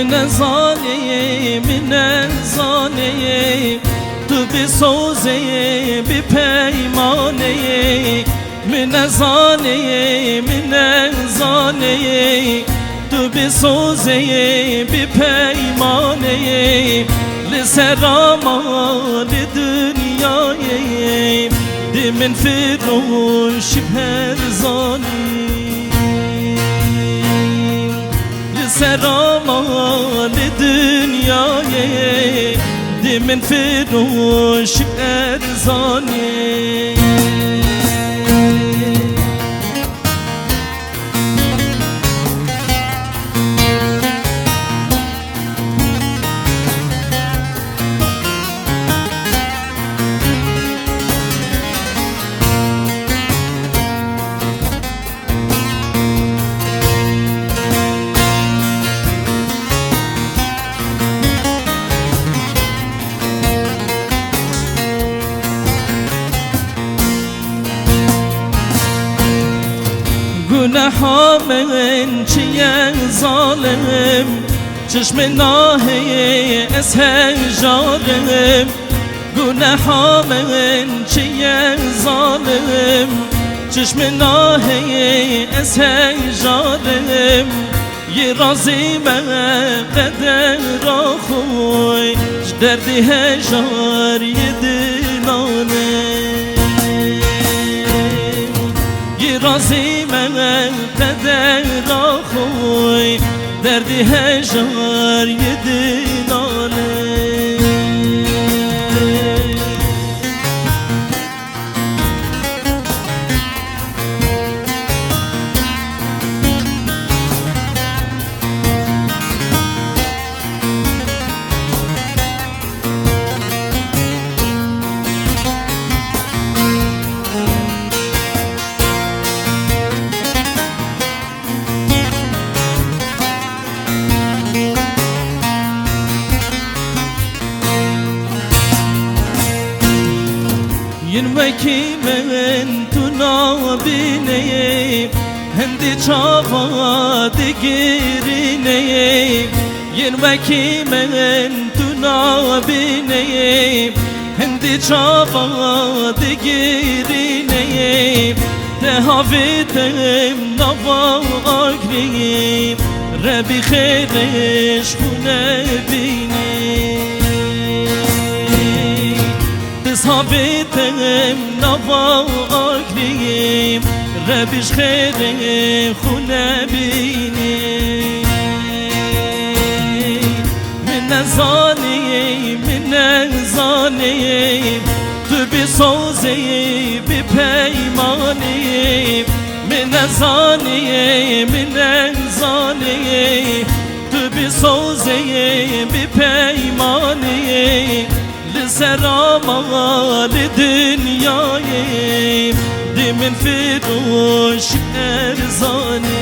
من زانه من زانه تو بسوزه بپیمانه من زانه من زانه تو بسوزه بپیمانه لسرامال دنیای دی من فروش پرزانی لسرامال دنیای دی من فروش پرزانی گناه من چیه ظالم چشم ناهی از هجارم گناه من چیه ظالم چشم ناهی از هجارم یه رازی من قدر را خوی دردی هجار یه دلانم رازی من قدر را خوی دردی هجار یه دلانه ین وکی من تو نابینیم هندی چاوا دگیرینیم ین وکی من تو نابینیم هندی چاوا دگیرینیم تهاویتم نوا آگریم ربی خیرش خونه بینیم ثابتم نوا آگریم ربیش خیر خونه بینیم من نزانیم تو بسوزی بپیمانیم من نزانیم تو بسوزی بپیمانیم لسرامال دنیای دی من فروش ارزانی